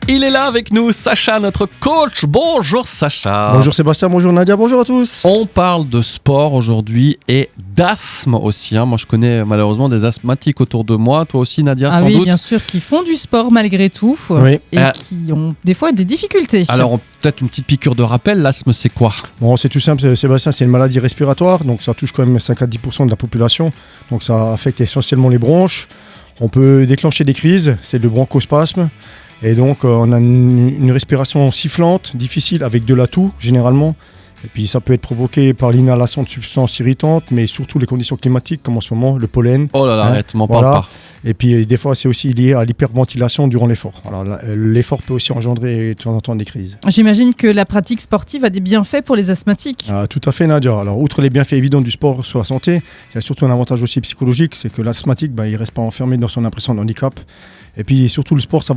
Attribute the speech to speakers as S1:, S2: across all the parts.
S1: Il est là avec nous, Sacha, notre coach. Bonjour Sacha.
S2: Bonjour Sébastien, bonjour Nadia, bonjour à tous.
S1: On parle de sport aujourd'hui et d'asthme aussi. Moi, je connais malheureusement des asthmatiques autour de moi. Toi aussi, Nadia, sans doute.
S3: Bien sûr, qui font du sport malgré tout
S2: oui.
S3: Et qui ont des fois des difficultés.
S1: Alors, peut-être une petite piqûre de rappel. L'asthme, c'est quoi ?
S2: Bon, c'est tout simple, Sébastien, c'est une maladie respiratoire. Donc, ça touche quand même 5 à 10% de la population. Donc, ça affecte essentiellement les bronches. On peut déclencher des crises, c'est le bronchospasme. Et donc, on a une respiration sifflante, difficile, avec de la toux, généralement. Et puis, ça peut être provoqué par l'inhalation de substances irritantes, mais surtout les conditions climatiques, comme en ce moment, le pollen.
S1: Oh là là, arrête, m'en parle pas.
S2: Et puis, des fois, c'est aussi lié à l'hyperventilation durant l'effort. Alors, l'effort peut aussi engendrer de temps en temps des crises.
S3: J'imagine que la pratique sportive a des bienfaits pour les asthmatiques.
S2: Tout à fait, Nadia. Alors, outre les bienfaits évidents du sport sur la santé, il y a surtout un avantage aussi psychologique, c'est que l'asthmatique, il ne reste pas enfermé dans son impression de handicap. Et puis, surtout, le sport, ça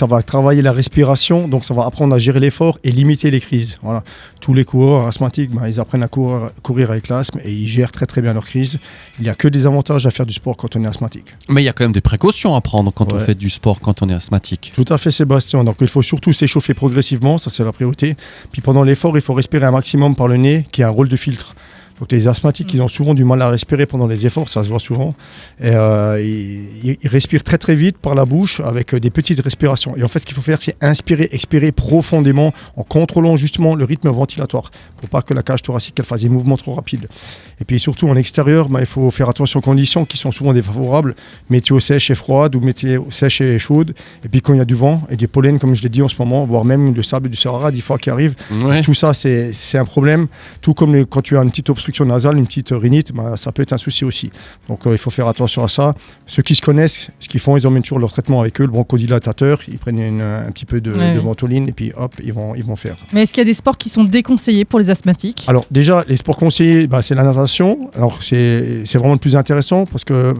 S2: va travailler la respiration, donc ça va apprendre à gérer l'effort et limiter les crises. Voilà. Tous les coureurs asthmatiques, ils apprennent à courir avec l'asthme et ils gèrent très très bien leurs crises. Il n'y a que des avantages à faire du sport quand on est asthmatique.
S1: Mais il y a quand même des précautions à prendre quand on fait du sport, quand on est asthmatique.
S2: Tout à fait, Sébastien. Donc il faut surtout s'échauffer progressivement, ça c'est la priorité. Puis pendant l'effort, il faut respirer un maximum par le nez, qui a un rôle de filtre. Donc les asthmatiques, ils ont souvent du mal à respirer pendant les efforts, ça se voit souvent. Et ils respirent très très vite par la bouche avec des petites respirations. Et en fait, ce qu'il faut faire, c'est inspirer, expirer profondément en contrôlant justement le rythme ventilatoire pour pas que la cage thoracique elle fasse des mouvements trop rapides. Et puis surtout en extérieur, il faut faire attention aux conditions qui sont souvent défavorables, météo sèche et froide ou météo sèche et chaude. Et puis quand il y a du vent et des pollens, comme je l'ai dit en ce moment, voire même le sable du Sahara, des fois qui arrive, tout ça c'est un problème. Tout comme quand tu as une petite obstruction nasale, une petite rhinite, ça peut être un souci aussi. Donc il faut faire attention à ça. Ceux qui se connaissent, ce qu'ils font, ils emmènent toujours leur traitement avec eux, le bronchodilatateur, ils prennent un petit peu de ventoline et puis hop, ils vont faire.
S3: Mais est-ce qu'il y a des sports qui sont déconseillés pour les asthmatiques ?
S2: Alors déjà, les sports conseillés, c'est la natation. Alors c'est vraiment le plus intéressant parce que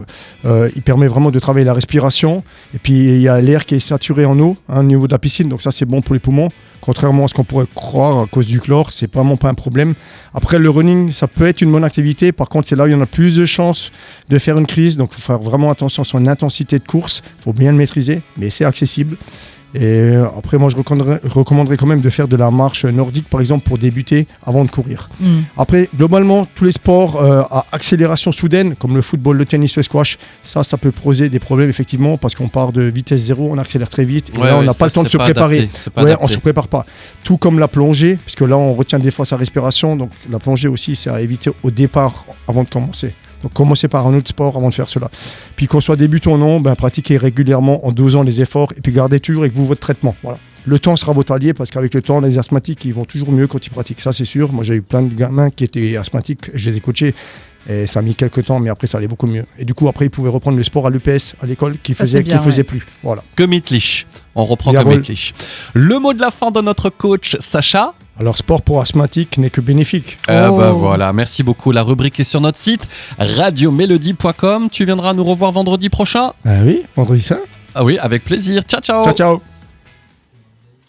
S2: il permet vraiment de travailler la respiration. Et puis il y a l'air qui est saturé en eau au niveau de la piscine, donc ça c'est bon pour les poumons. Contrairement à ce qu'on pourrait croire à cause du chlore, c'est vraiment pas un problème. Après, le running, ça peut être une bonne activité. Par contre, c'est là où il y en a plus de chances de faire une crise. Donc, il faut faire vraiment attention à son intensité de course. Il faut bien le maîtriser, mais c'est accessible. Et après, moi, je recommanderais quand même de faire de la marche nordique, par exemple, pour débuter avant de courir. Après, globalement, tous les sports à accélération soudaine, comme le football, le tennis, le squash, ça peut poser des problèmes, effectivement, parce qu'on part de vitesse zéro, on accélère très vite, et là, on n'a pas le temps de se préparer. On ne se prépare pas. Tout comme la plongée, puisque là, on retient des fois sa respiration. Donc, la plongée aussi, c'est à éviter au départ, avant de commencer. Donc, commencez par un autre sport avant de faire cela. Puis, qu'on soit débutant ou non, pratiquez régulièrement en dosant les efforts et puis gardez toujours avec vous votre traitement. Voilà. Le temps sera votre allié parce qu'avec le temps, les asthmatiques, ils vont toujours mieux quand ils pratiquent. Ça, c'est sûr. Moi, j'ai eu plein de gamins qui étaient asthmatiques. Je les ai coachés et ça a mis quelques temps, mais après, ça allait beaucoup mieux. Et du coup, après, ils pouvaient reprendre le sport à l'EPS, à l'école, qu'ils faisaient plus. Voilà.
S1: Gemütlich. On reprend Gemütlich. Le mot de la fin de notre coach, Sacha.
S2: Alors, sport pour asthmatique n'est que bénéfique.
S1: Voilà, merci beaucoup. La rubrique est sur notre site radiomélodie.com. Tu viendras nous revoir vendredi prochain ?
S2: Oui, vendredi saint.
S1: Ah oui, avec plaisir. Ciao, ciao.
S2: Ciao, ciao.